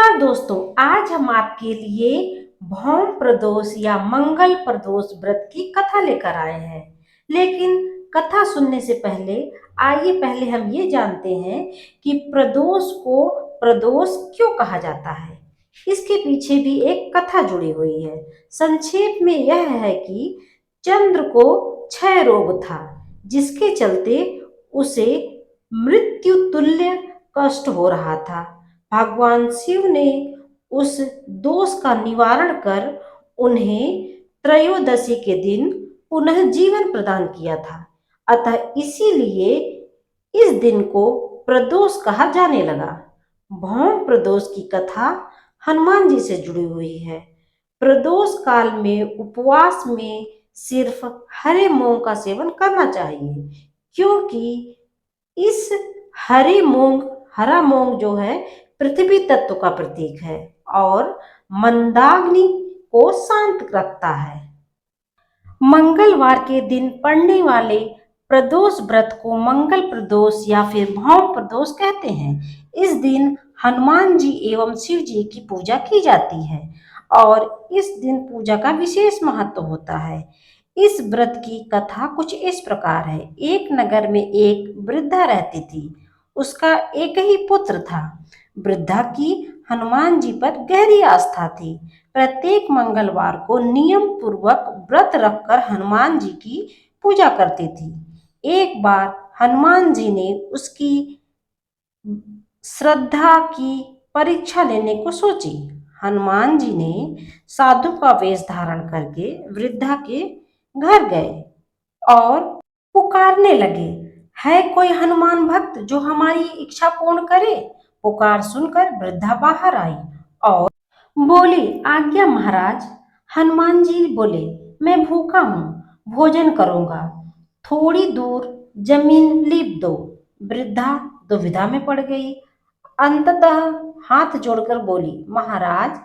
नमस्कार दोस्तों, आज हम आपके लिए भौम प्रदोष या मंगल प्रदोष व्रत की कथा लेकर आए हैं। लेकिन कथा सुनने से पहले आइए पहले हम ये जानते हैं कि प्रदोष को प्रदोष क्यों कहा जाता है। इसके पीछे भी एक कथा जुड़ी हुई है। संक्षेप में यह है कि चंद्र को क्षय रोग था, जिसके चलते उसे मृत्यु तुल्य कष्ट हो रहा था। भगवान शिव ने उस दोष का निवारण कर उन्हें त्रयोदशी के दिन पुनः जीवन प्रदान किया था। अतः इसीलिए इस दिन को प्रदोष कहा जाने लगा। भौम प्रदोष की कथा हनुमान जी से जुड़ी हुई है। प्रदोष काल में उपवास में सिर्फ हरे मूंग का सेवन करना चाहिए, क्योंकि इस हरा मूंग जो है पृथ्वी तत्व का प्रतीक है और मंदाग्नि को शांत रखता है। मंगलवार के दिन पड़ने वाले प्रदोष व्रत को मंगल प्रदोष या फिर भौम प्रदोष कहते हैं। इस दिन हनुमान जी एवं शिव जी की पूजा की जाती है और इस दिन पूजा का विशेष महत्व होता है। इस व्रत की कथा कुछ इस प्रकार है। एक नगर में एक वृद्धा रहती थी। उसका एक ही पुत्र था। वृद्धा की हनुमान जी पर गहरी आस्था थी। प्रत्येक मंगलवार को नियम पूर्वक व्रत रखकर हनुमान जी की पूजा करती थी। एक बार हनुमान जी ने उसकी श्रद्धा की परीक्षा लेने को सोची। हनुमान जी ने साधु का वेश धारण करके वृद्धा के घर गए और पुकारने लगे, है कोई हनुमान भक्त जो हमारी इच्छा पूर्ण करे? पुकार सुनकर वृद्धा बाहर आई और बोली, आज्ञा महाराज। हनुमान जी बोले, मैं भूखा हूँ, भोजन करूंगा, थोड़ी दूर जमीन लीप दो। वृद्धा दुविधा में पड़ गई। अंततः हाथ जोड़कर बोली, महाराज,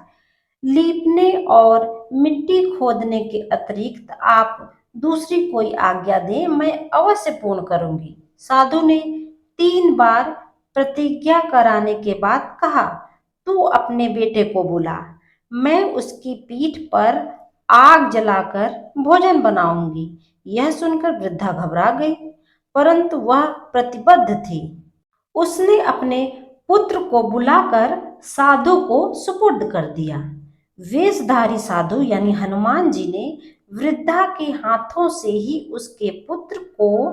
लीपने और मिट्टी खोदने के अतिरिक्त आप दूसरी कोई आज्ञा दें, मैं अवश्य पूर्ण करूंगी। साधु ने 3 बार प्रतिज्ञा कराने के बाद कहा, तू अपने बेटे को बुला, मैं उसकी पीठ पर आग जलाकर भोजन बनाऊंगी। यह सुनकर वृद्धा घबरा गई, परंतु वह प्रतिबद्ध थी। उसने अपने पुत्र को बुलाकर साधु को सुपुर्द कर दिया। वेशधारी साधु यानी हनुमान जी ने वृद्धा के हाथों से ही उसके पुत्र को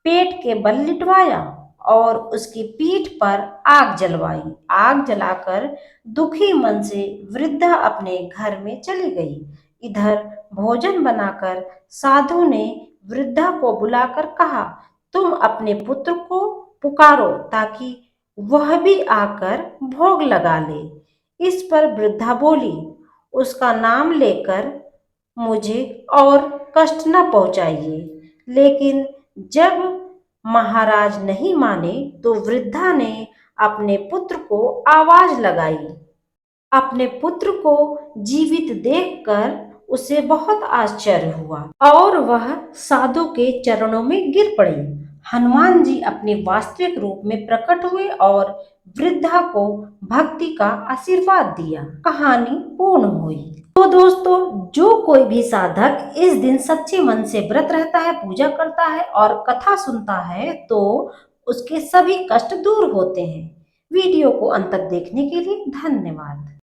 पेट के बल लिटवाया और उसकी पीठ पर आग जलवाई। आग जलाकर दुखी मन से वृद्धा अपने घर में चली गई। इधर भोजन बनाकर साधु ने वृद्धा को बुलाकर कहा, तुम अपने पुत्र को पुकारो ताकि वह भी आकर भोग लगा ले। इस पर वृद्धा बोली, उसका नाम लेकर मुझे और कष्ट न पहुंचाइए। लेकिन जब महाराज नहीं माने तो वृद्धा ने अपने पुत्र को आवाज लगाई। अपने पुत्र को जीवित देखकर उसे बहुत आश्चर्य हुआ और वह साधु के चरणों में गिर पड़ी। हनुमान जी अपने वास्तविक रूप में प्रकट हुए और वृद्धा को भक्ति का आशीर्वाद दिया। कहानी पूर्ण हुई। तो दोस्तों, जो कोई भी साधक इस दिन सच्चे मन से व्रत रहता है, पूजा करता है और कथा सुनता है तो उसके सभी कष्ट दूर होते हैं। वीडियो को अंत तक देखने के लिए धन्यवाद।